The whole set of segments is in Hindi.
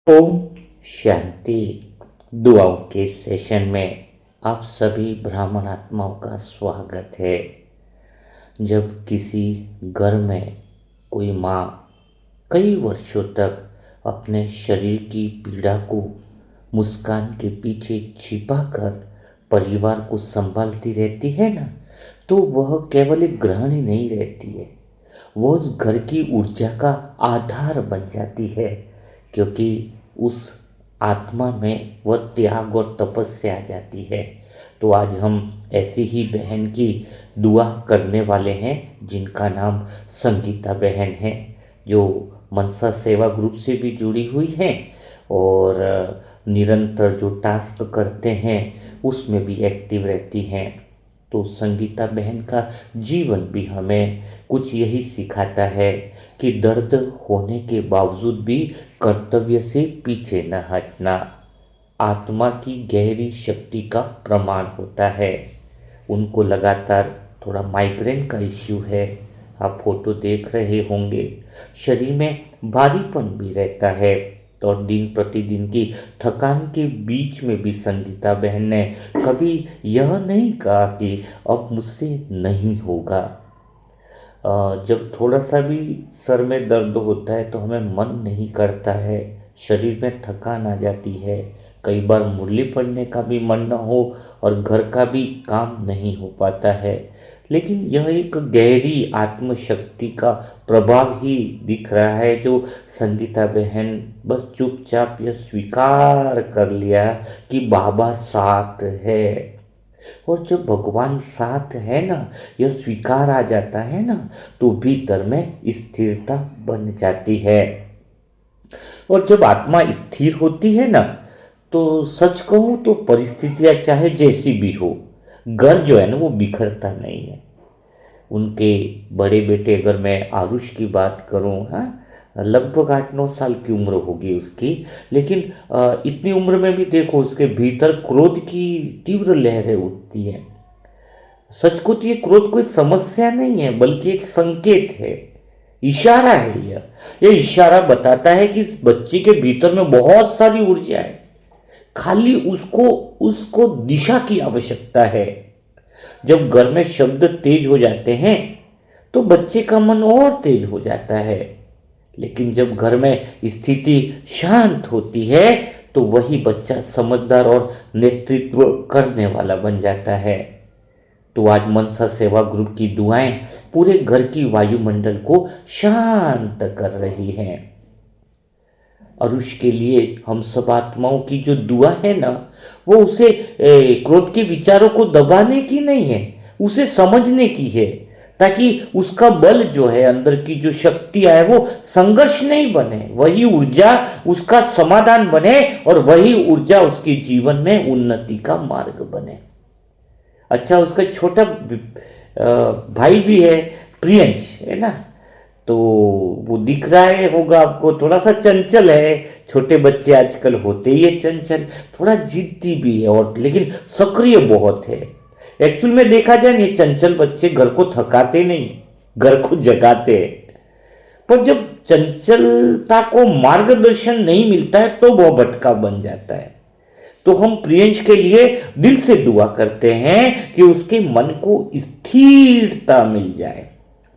ओम शांति। दुआओं के सेशन में आप सभी ब्राह्मण आत्माओं का स्वागत है। जब किसी घर में कोई माँ कई वर्षों तक अपने शरीर की पीड़ा को मुस्कान के पीछे छिपाकर परिवार को संभालती रहती है ना, तो वह केवल एक गृहिणी नहीं रहती है, वो उस घर की ऊर्जा का आधार बन जाती है। क्योंकि उस आत्मा में वह त्याग और तपस्या आ जाती है। तो आज हम ऐसी ही बहन की दुआ करने वाले हैं जिनका नाम संगीता बहन है, जो मनसा सेवा ग्रुप से भी जुड़ी हुई हैं और निरंतर जो टास्क करते हैं उसमें भी एक्टिव रहती हैं। तो संगीता बहन का जीवन भी हमें कुछ यही सिखाता है कि दर्द होने के बावजूद भी कर्तव्य से पीछे न हटना आत्मा की गहरी शक्ति का प्रमाण होता है। उनको लगातार थोड़ा माइग्रेन का इश्यू है, आप फोटो देख रहे होंगे। शरीर में भारीपन भी रहता है और दिन प्रतिदिन की थकान के बीच में भी संगीता बहन ने कभी यह नहीं कहा कि अब मुझसे नहीं होगा। जब थोड़ा सा भी सर में दर्द होता है तो हमें मन नहीं करता है, शरीर में थकान आ जाती है, कई बार मुरली पढ़ने का भी मन न हो और घर का भी काम नहीं हो पाता है। लेकिन यह एक गहरी आत्मशक्ति का प्रभाव ही दिख रहा है, जो संगीता बहन बस चुपचाप यह स्वीकार कर लिया कि बाबा साथ है। और जब भगवान साथ है ना, यह स्वीकार आ जाता है ना, तो भीतर में स्थिरता बन जाती है। और जब आत्मा स्थिर होती है ना, तो सच कहूँ तो परिस्थितियाँ चाहे जैसी भी हो, घर जो है ना वो बिखरता नहीं है। उनके बड़े बेटे, अगर मैं आरुष की बात करूँ, हाँ, लगभग 8-9 साल की उम्र होगी उसकी, लेकिन इतनी उम्र में भी देखो उसके भीतर क्रोध की तीव्र लहरें उठती हैं। सच को तो ये क्रोध कोई समस्या नहीं है, बल्कि एक संकेत है, इशारा है। यह इशारा बताता है कि इस बच्चे के भीतर में बहुत सारी ऊर्जा है, खाली उसको उसको दिशा की आवश्यकता है। जब घर में शब्द तेज हो जाते हैं तो बच्चे का मन और तेज हो जाता है, लेकिन जब घर में स्थिति शांत होती है तो वही बच्चा समझदार और नेतृत्व करने वाला बन जाता है। तो आज मनसा सेवा ग्रुप की दुआएं पूरे घर की वायुमंडल को शांत कर रही हैं। अरुष के लिए हम सब आत्माओं की जो दुआ है ना, वो उसे क्रोध के विचारों को दबाने की नहीं है, उसे समझने की है, ताकि उसका बल जो है, अंदर की जो शक्तियां है, वो संघर्ष नहीं बने, वही ऊर्जा उसका समाधान बने और वही ऊर्जा उसके जीवन में उन्नति का मार्ग बने। अच्छा, उसका छोटा भाई भी है, प्रियंश है ना, तो वो दिख रहा है होगा आपको, थोड़ा सा चंचल है। छोटे बच्चे आजकल होते ही है चंचल, थोड़ा जिद्दी भी है और लेकिन सक्रिय बहुत है। एक्चुअल में देखा जाए, ये चंचल बच्चे घर को थकाते नहीं, घर को जगाते हैं। पर जब चंचलता को मार्गदर्शन नहीं मिलता है तो वह भटका बन जाता है। तो हम प्रियंश के लिए दिल से दुआ करते हैं कि उसके मन को स्थिरता मिल जाए,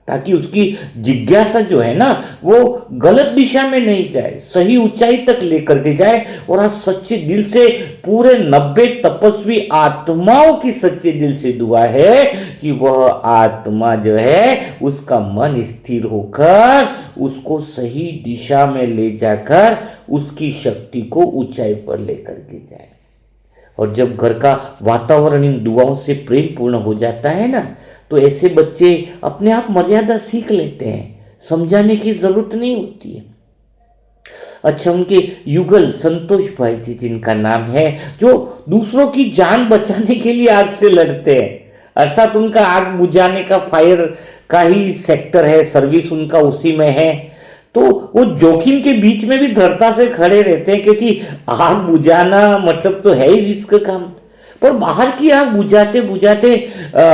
ताकि उसकी जिज्ञासा जो है ना, वो गलत दिशा में नहीं जाए, सही ऊंचाई तक लेकर के जाए। और आज सच्चे दिल से पूरे 90 तपस्वी आत्माओं की सच्चे दिल से दुआ है कि वह आत्मा जो है, उसका मन स्थिर होकर उसको सही दिशा में ले जाकर उसकी शक्ति को ऊंचाई पर लेकर के जाए। और जब घर का वातावरण इन दुआओं से प्रेम पूर्ण हो जाता है ना, तो ऐसे बच्चे अपने आप मर्यादा सीख लेते हैं, समझाने की जरूरत नहीं होती है। अच्छा, उनके युगल संतोष भाई जी जिनका नाम है, जो दूसरों की जान बचाने के लिए आग से लड़ते हैं, अर्थात उनका आग बुझाने का फायर का ही सेक्टर है, सर्विस उनका उसी में है। तो वो जोखिम के बीच में भी दृढ़ता से खड़े रहते हैं, क्योंकि आग बुझाना मतलब तो है ही रिस्क काम। पर बाहर की आग बुझाते बुझाते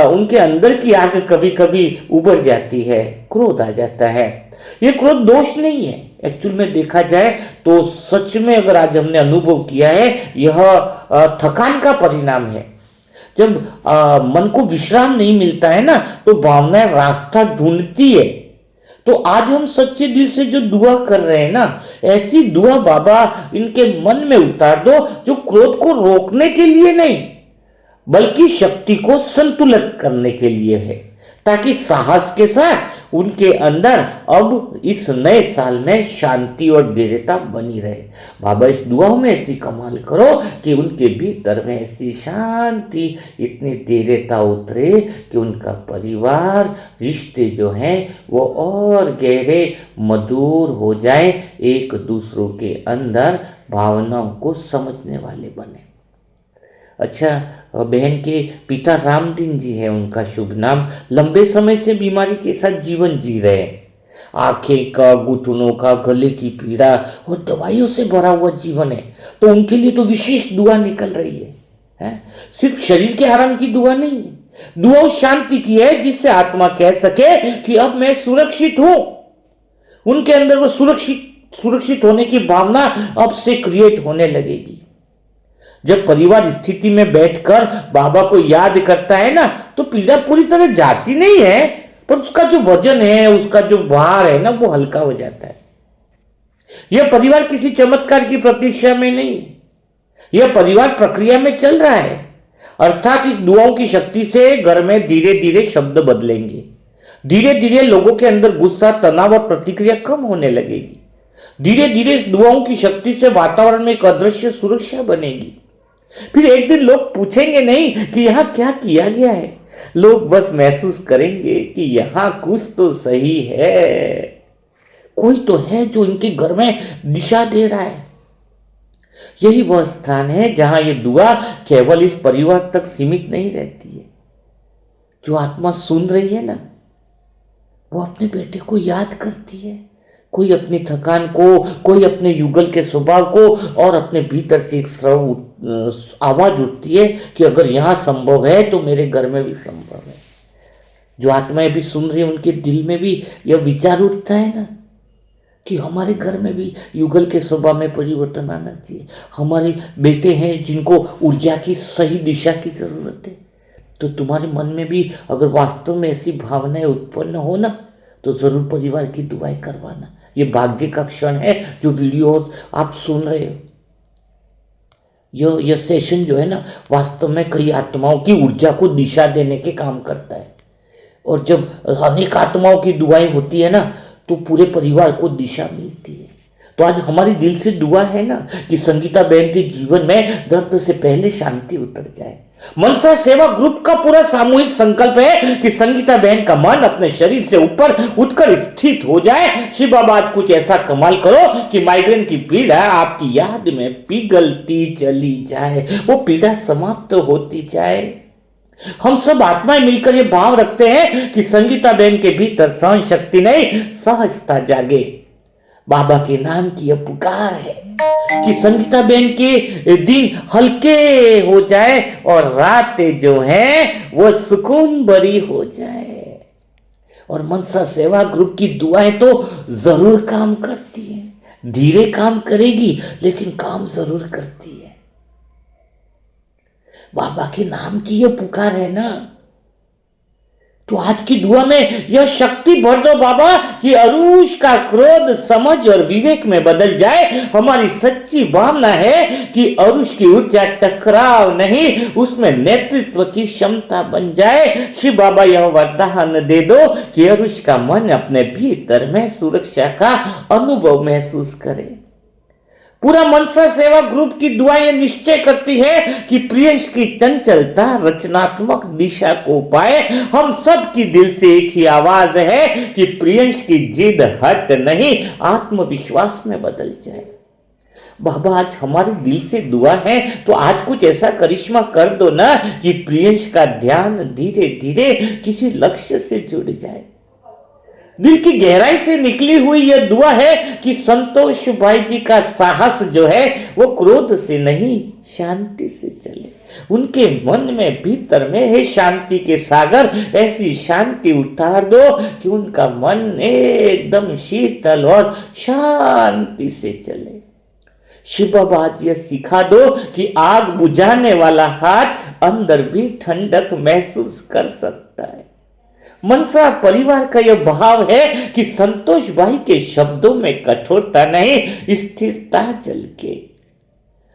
उनके अंदर की आग कभी कभी उभर जाती है, क्रोध आ जाता है। ये क्रोध दोष नहीं है। एक्चुअल में देखा जाए तो सच में अगर आज हमने अनुभव किया है, यह थकान का परिणाम है। जब मन को विश्राम नहीं मिलता है ना, तो भावनाएं रास्ता ढूंढती है। तो आज हम सच्चे दिल से जो दुआ कर रहे हैं ना, ऐसी दुआ बाबा इनके मन में उतार दो, जो क्रोध को रोकने के लिए नहीं बल्कि शक्ति को संतुलित करने के लिए है, ताकि साहस के साथ उनके अंदर अब इस नए साल में शांति और दृढ़ता बनी रहे। बाबा इस दुआओं में ऐसी कमाल करो कि उनके भीतर में ऐसी शांति, इतनी दृढ़ता उतरे कि उनका परिवार, रिश्ते जो हैं वो और गहरे मधुर हो जाए, एक दूसरों के अंदर भावनाओं को समझने वाले बने। अच्छा, बहन के पिता रामदीन जी है उनका शुभ नाम, लंबे समय से बीमारी के साथ जीवन जी रहे हैं। आंखें का, घुटनों का, गले की पीड़ा और दवाइयों से भरा हुआ जीवन है। तो उनके लिए तो विशेष दुआ निकल रही है? सिर्फ शरीर के आराम की दुआ नहीं है, दुआ उस शांति की है जिससे आत्मा कह सके कि अब मैं सुरक्षित हूं। उनके अंदर वो सुरक्षित होने की भावना अब से क्रिएट होने लगेगी। जब परिवार स्थिति में बैठकर बाबा को याद करता है ना, तो पीड़ा पूरी तरह जाती नहीं है, पर उसका जो वजन है, उसका जो भार है ना, वो हल्का हो जाता है। यह परिवार किसी चमत्कार की प्रतीक्षा में नहीं, यह परिवार प्रक्रिया में चल रहा है। अर्थात इस दुआओं की शक्ति से घर में धीरे धीरे शब्द बदलेंगे, धीरे धीरे लोगों के अंदर गुस्सा, तनाव और प्रतिक्रिया कम होने लगेगी। धीरे धीरे इस दुआओं की शक्ति से वातावरण में एक अदृश्य सुरक्षा बनेगी। फिर एक दिन लोग पूछेंगे नहीं कि यहां क्या किया गया है, लोग बस महसूस करेंगे कि यहां कुछ तो सही है, कोई तो है जो इनके घर में दिशा दे रहा है। यही वह स्थान है जहां ये दुआ केवल इस परिवार तक सीमित नहीं रहती है। जो आत्मा सुन रही है ना, वो अपने बेटे को याद करती है, कोई अपनी थकान को, कोई अपने युगल के स्वभाव को, और अपने भीतर से एक स्रव आवाज उठती है कि अगर यहां संभव है तो मेरे घर में भी संभव है। जो आत्माएं भी सुन रही है, उनके दिल में भी यह विचार उठता है ना कि हमारे घर में भी युगल के स्वभाव में परिवर्तन आना चाहिए। हमारे बेटे हैं जिनको ऊर्जा की सही दिशा की जरूरत है। तो तुम्हारे मन में भी अगर वास्तव में ऐसी भावनाएं उत्पन्न हो ना, तो जरूर परिवार की दुआएं करवाना। ये भाग्य का क्षण है जो वीडियो आप सुन रहे हो। यह सेशन जो है ना, वास्तव में कई आत्माओं की ऊर्जा को दिशा देने के काम करता है। और जब अनेक आत्माओं की दुआएं होती है ना, तो पूरे परिवार को दिशा मिलती है। तो आज हमारी दिल से दुआ है ना कि संगीता बहन के जीवन में दर्द से पहले शांति उतर जाए। मनसा सेवा ग्रुप का पूरा सामूहिक संकल्प है कि संगीता बहन का मन अपने शरीर से ऊपर उठकर स्थित हो जाए। शिव बाबा आज कुछ ऐसा कमाल करो कि माइग्रेन की पीड़ा आपकी याद में पिघलती चली जाए, वो पीड़ा समाप्त होती जाए। हम सब आत्माएं मिलकर ये भाव रखते हैं कि संगीता बहन के भीतर सहन शक्ति नहीं, सहजता जागे। बाबा के नाम की यह पुकार है कि संगीता बहन के दिन हल्के हो जाए और रातें जो हैं वो सुकून भरी हो जाए। और मनसा सेवा ग्रुप की दुआएं तो जरूर काम करती हैं, धीरे काम करेगी लेकिन काम जरूर करती है। बाबा के नाम की यह पुकार है ना, तो आज की दुआ में यह शक्ति भर दो बाबा कि अरूष का क्रोध समझ और विवेक में बदल जाए। हमारी सच्ची भावना है कि अरूष की ऊर्जा टकराव नहीं, उसमें नेतृत्व की क्षमता बन जाए। शिव बाबा यह वरदान दे दो कि अरूष का मन अपने भीतर में सुरक्षा का अनुभव महसूस करे। पूरा मनसा सेवा ग्रुप की दुआएं निश्चय करती है कि प्रियंश की चंचलता रचनात्मक दिशा को पाए। हम सब की दिल से एक ही आवाज है कि प्रियंश की जिद हट नहीं, आत्मविश्वास में बदल जाए। बाबा आज हमारे दिल से दुआ है, तो आज कुछ ऐसा करिश्मा कर दो ना कि प्रियंश का ध्यान धीरे धीरे किसी लक्ष्य से जुड़ जाए। दिल की गहराई से निकली हुई यह दुआ है कि संतोष भाई जी का साहस जो है वो क्रोध से नहीं शांति से चले। उनके मन में भीतर में है शांति के सागर, ऐसी शांति उतार दो कि उनका मन एकदम शीतल और शांति से चले। शिव बाबा आज यह सिखा दो कि आग बुझाने वाला हाथ अंदर भी ठंडक महसूस कर सकता है। मनसा परिवार का यह भाव है कि संतोष भाई के शब्दों में कठोरता नहीं, स्थिरता झलके।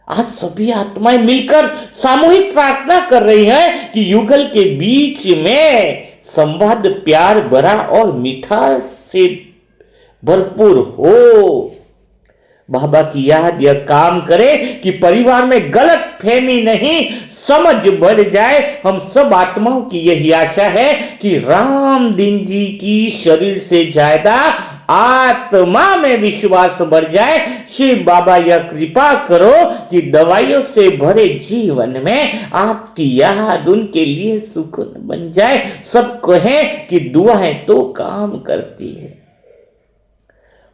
आज सभी आत्माएं मिलकर सामूहिक प्रार्थना कर रही हैं कि युगल के बीच में संवाद प्यार भरा और मिठास से भरपूर हो। बाबा की याद यह काम करे कि परिवार में गलत फहमी नहीं, समझ बढ़ जाए। हम सब आत्माओं की यही आशा है कि राम दिन जी की शरीर से ज्यादा आत्मा में विश्वास बढ़ जाए। शिव बाबा यह कृपा करो कि दवाइयों से भरे जीवन में आपकी याद उनके लिए सुकून बन जाए। सब कहें कि दुआएं तो काम करती है।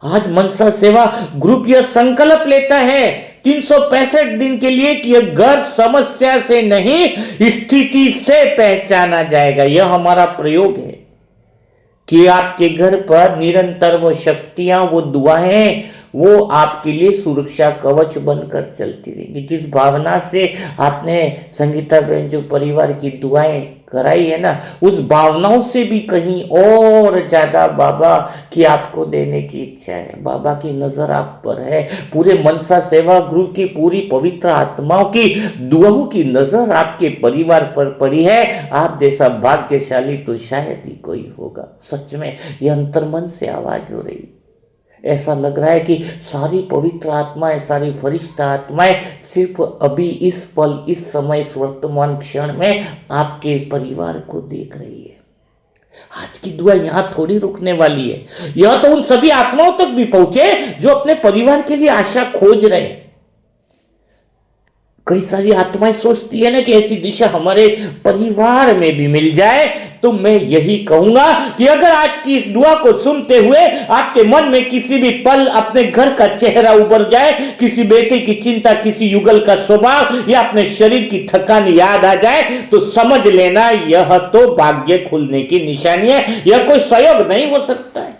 आज मनसा सेवा ग्रुप यह संकल्प लेता है 365 दिन के लिए कि यह घर समस्या से नहीं स्थिति से पहचाना जाएगा। यह हमारा प्रयोग है कि आपके घर पर निरंतर वो शक्तियां, वो दुआएं, वो आपके लिए सुरक्षा कवच बनकर चलती रहेंगी। जिस भावना से आपने संगीता बहन जो परिवार की दुआएं कराई है ना, उस भावनाओं से भी कहीं और ज्यादा बाबा की आपको देने की इच्छा है। बाबा की नजर आप पर है। पूरे मनसा सेवा ग्रुप की पूरी पवित्र आत्माओं की दुआओं की नजर आपके परिवार पर पड़ी है। आप जैसा भाग्यशाली तो शायद ही कोई होगा। सच में यह अंतर्मन से आवाज हो रही। ऐसा लग रहा है कि सारी पवित्र आत्माएं, सारी फरिश्ता आत्माएं सिर्फ अभी इस पल, इस समय, इस वर्तमान क्षण में आपके परिवार को देख रही है। आज की दुआ यहां थोड़ी रुकने वाली है। यह तो उन सभी आत्माओं तक भी पहुंचे जो अपने परिवार के लिए आशा खोज रहे हैं। कई सारी आत्माएं सोचती है ना कि ऐसी दिशा हमारे परिवार में भी मिल जाए। तो मैं यही कहूंगा कि अगर आज की इस दुआ को सुनते हुए आपके मन में किसी भी पल अपने घर का चेहरा उभर जाए, किसी बेटे की चिंता, किसी युगल का स्वभाव या अपने शरीर की थकान याद आ जाए, तो समझ लेना यह तो भाग्य खुलने की निशानी है। यह कोई संयोग नहीं हो सकता है।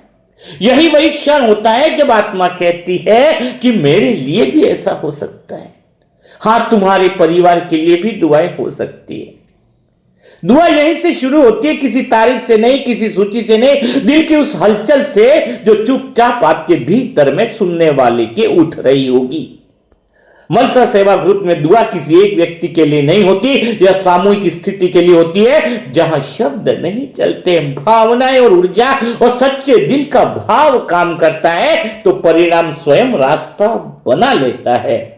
यही वही क्षण होता है जब आत्मा कहती है कि मेरे लिए भी ऐसा हो सकता है। हाँ, तुम्हारे परिवार के लिए भी दुआएं हो सकती है। दुआ यहीं से शुरू होती है, किसी तारीख से नहीं, किसी सूची से नहीं, दिल की उस हलचल से जो चुपचाप आपके भीतर में सुनने वाले के उठ रही होगी। मनसा सेवा ग्रुप में दुआ किसी एक व्यक्ति के लिए नहीं होती, यह सामूहिक स्थिति के लिए होती है। जहां शब्द नहीं चलते, भावनाएं और ऊर्जा और सच्चे दिल का भाव काम करता है तो परिणाम स्वयं रास्ता बना लेता है।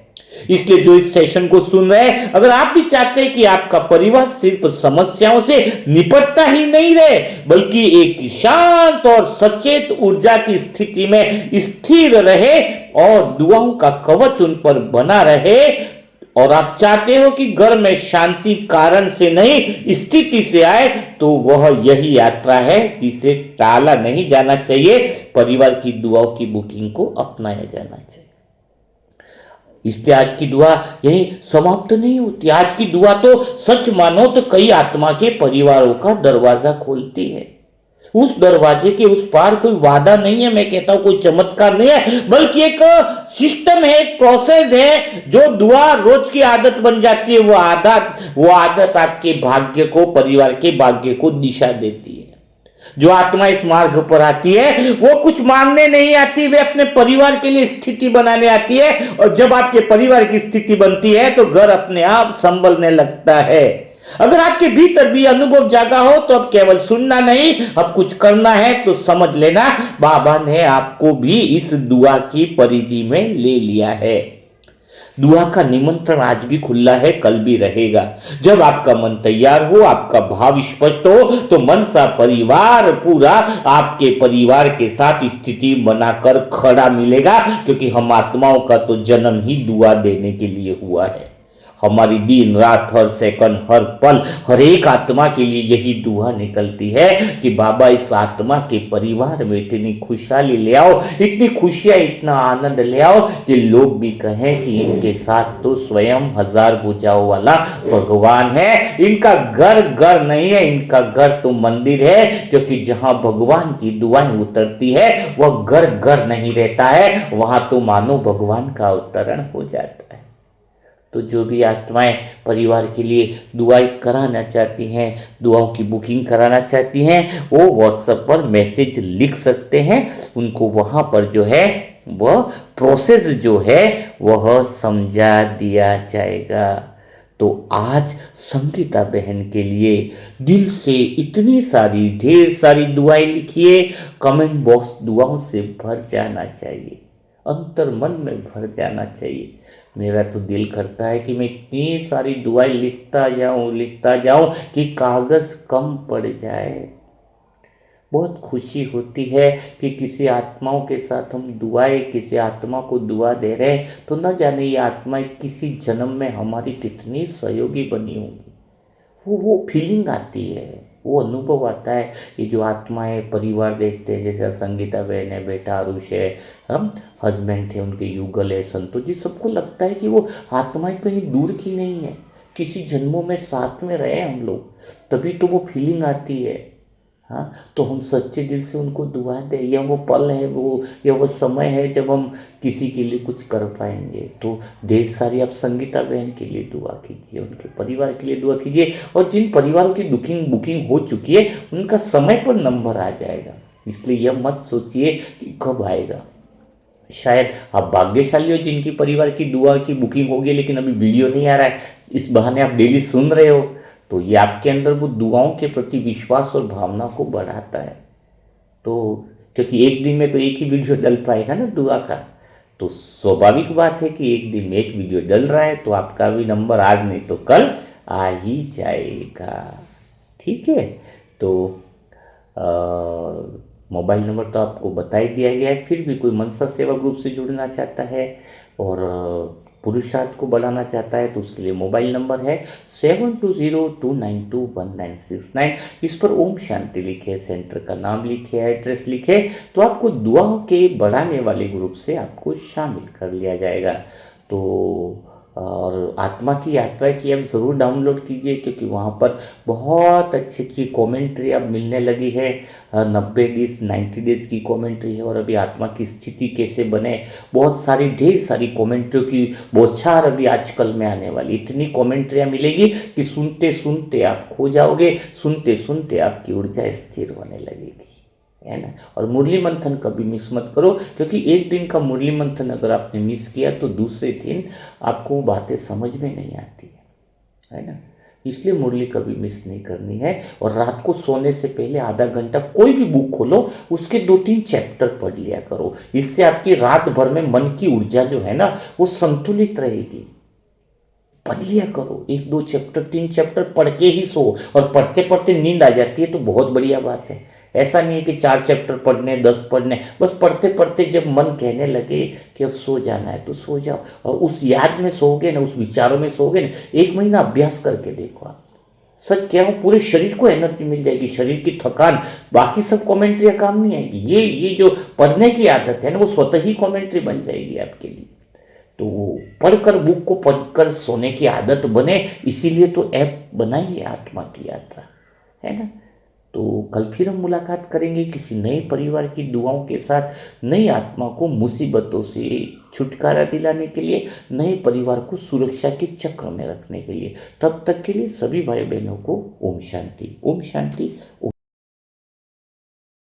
इसलिए जो इस सेशन को सुन रहे हैं, अगर आप भी चाहते हैं कि आपका परिवार सिर्फ समस्याओं से निपटता ही नहीं रहे, बल्कि एक शांत और सचेत ऊर्जा की स्थिति में स्थिर रहे और दुआओं का कवच उन पर बना रहे, और आप चाहते हो कि घर में शांति कारण से नहीं स्थिति से आए, तो वह यही यात्रा है जिसे टाला नहीं जाना चाहिए। परिवार की दुआओं की बुकिंग को अपनाया जाना चाहिए। इसलिए आज की दुआ यही समाप्त नहीं होती। आज की दुआ तो सच मानो तो कई आत्मा के परिवारों का दरवाजा खोलती है। उस दरवाजे के उस पार कोई वादा नहीं है, मैं कहता हूं कोई चमत्कार नहीं है, बल्कि एक सिस्टम है, एक प्रोसेस है। जो दुआ रोज की आदत बन जाती है, वो आदत आपके भाग्य को, परिवार के भाग्य को दिशा देती है। जो आत्मा इस मार्ग पर आती है वो कुछ मांगने नहीं आती, वे अपने परिवार के लिए स्थिति बनाने आती है। और जब आपके परिवार की स्थिति बनती है तो घर अपने आप संभलने लगता है। अगर आपके भीतर भी अनुभव जागा हो तो अब केवल सुनना नहीं, अब कुछ करना है तो समझ लेना बाबा ने आपको भी इस दुआ की परिधि में ले लिया है। दुआ का निमंत्रण आज भी खुला है, कल भी रहेगा। जब आपका मन तैयार हो, आपका भाव स्पष्ट हो, तो मनसा परिवार पूरा आपके परिवार के साथ स्थिति बनाकर खड़ा मिलेगा, क्योंकि हम आत्माओं का तो जन्म ही दुआ देने के लिए हुआ है। हमारी दिन रात हर सेकंड हर पल हर एक आत्मा के लिए यही दुआ निकलती है कि बाबा इस आत्मा के परिवार में इतनी खुशहाली ले आओ, इतनी खुशियां, इतना आनंद ले आओ कि लोग भी कहें कि इनके साथ तो स्वयं हजार भुजाओं वाला भगवान है। इनका घर घर नहीं है, इनका घर तो मंदिर है, क्योंकि जहां भगवान की दुआएं उतरती है वह घर घर नहीं रहता है, वहां तो मानो भगवान का अवतरण हो जाता है। तो जो भी आत्माएं परिवार के लिए दुआएं कराना चाहती हैं, दुआओं की बुकिंग कराना चाहती हैं, वो व्हाट्सएप पर मैसेज लिख सकते हैं। उनको वहाँ पर जो है वह प्रोसेस जो है वह समझा दिया जाएगा। तो आज संगीता बहन के लिए दिल से इतनी सारी ढेर सारी दुआएं लिखिए, कमेंट बॉक्स दुआओं से भर जाना चाहिए, अंतर मन में भर जाना चाहिए। मेरा तो दिल करता है कि मैं इतनी सारी दुआएं लिखता जाऊं कि कागज़ कम पड़ जाए। बहुत खुशी होती है कि किसी आत्माओं के साथ हम दुआएं, किसी आत्मा को दुआ दे रहे हैं, तो न जाने ये आत्माएं किसी जन्म में हमारी कितनी सहयोगी बनी होंगी। वो फीलिंग आती है, वो अनुभव आता है। ये जो आत्माएं परिवार देखते हैं, जैसे संगीता बहन है, बेटा आरुष है, हम हस्बैंड थे उनके युगल है, संतोष जी, सबको लगता है कि वो आत्माएं कहीं दूर की नहीं है, किसी जन्मों में साथ में रहे हम लोग, तभी तो वो फीलिंग आती है। हाँ, तो हम सच्चे दिल से उनको दुआ दें। यह वो पल है, वो समय है जब हम किसी के लिए कुछ कर पाएंगे। तो ढेर सारी आप संगीता बहन के लिए दुआ कीजिए, उनके परिवार के लिए दुआ कीजिए, और जिन परिवारों की बुकिंग हो चुकी है उनका समय पर नंबर आ जाएगा। इसलिए यह मत सोचिए कि कब आएगा। शायद आप भाग्यशाली हो जिनकी परिवार की दुआ की बुकिंग होगी, लेकिन अभी वीडियो नहीं आ रहा है, इस बहाने आप डेली सुन रहे हो, तो ये आपके अंदर वो दुआओं के प्रति विश्वास और भावना को बढ़ाता है। तो क्योंकि एक दिन में तो एक ही वीडियो डल पाएगा ना दुआ का, तो स्वाभाविक बात है कि एक दिन में एक वीडियो डल रहा है, तो आपका भी नंबर आज नहीं तो कल आ ही जाएगा। ठीक है, तो मोबाइल नंबर तो आपको बता ही दिया गया है। फिर भी कोई मनसा सेवा ग्रुप से जुड़ना चाहता है और पुरुषार्थ को बढ़ाना चाहता है, तो उसके लिए मोबाइल नंबर है 7202921969। इस पर ओम शांति लिखे, सेंटर का नाम लिखे, एड्रेस लिखे, तो आपको दुआओं के बढ़ाने वाले ग्रुप से आपको शामिल कर लिया जाएगा। तो और आत्मा की यात्रा की ऐप ज़रूर डाउनलोड कीजिए, क्योंकि वहाँ पर बहुत अच्छी अच्छी कमेंट्री अब मिलने लगी है। 90 डेज़ की कमेंट्री है, और अभी आत्मा की स्थिति कैसे बने, बहुत सारी ढेर सारी कमेंट्रियों की बौछार अभी आजकल में आने वाली। इतनी कमेंट्रियाँ मिलेगी कि सुनते सुनते आप खो जाओगे, सुनते सुनते आपकी ऊर्जा स्थिर होने लगेगी, है ना। और मुरली मंथन कभी मिस मत करो, क्योंकि एक दिन का मुरली मंथन अगर आपने मिस किया तो दूसरे दिन आपको वो बातें समझ में नहीं आती है ना। इसलिए मुरली कभी मिस नहीं करनी है। और रात को सोने से पहले आधा घंटा कोई भी बुक खोलो, उसके 2-3 चैप्टर पढ़ लिया करो। इससे आपकी रात भर में मन की ऊर्जा जो है ना वो संतुलित रहेगी। पढ़ लिया करो, 1-2 चैप्टर 3 चैप्टर पढ़ के ही सो, और पढ़ते पढ़ते नींद आ जाती है तो बहुत बढ़िया बात है। ऐसा नहीं है कि 4 चैप्टर पढ़ने, 10 पढ़ने, बस पढ़ते पढ़ते जब मन कहने लगे कि अब सो जाना है तो सो जाओ, और उस याद में सोओगे ना, उस विचारों में सोओगे ना, 1 महीना अभ्यास करके देखो आप, सच कह रहा हूँ, पूरे शरीर को एनर्जी मिल जाएगी, शरीर की थकान, बाकी सब कमेंट्रियाँ काम नहीं आएगी। ये जो पढ़ने की आदत है ना वो स्वतः ही कमेंट्री बन जाएगी आपके लिए। तो पढ़कर, बुक को पढ़कर सोने की आदत बने, इसीलिए तो ऐप बनाई है आत्मा की यात्रा, है ना। तो कल फिर हम मुलाकात करेंगे किसी नए परिवार की दुआओं के साथ, नई आत्मा को मुसीबतों से छुटकारा दिलाने के लिए, नए परिवार को सुरक्षा के चक्र में रखने के लिए। तब तक के लिए सभी भाई बहनों को ओम शांति, ओम शांति, ओम।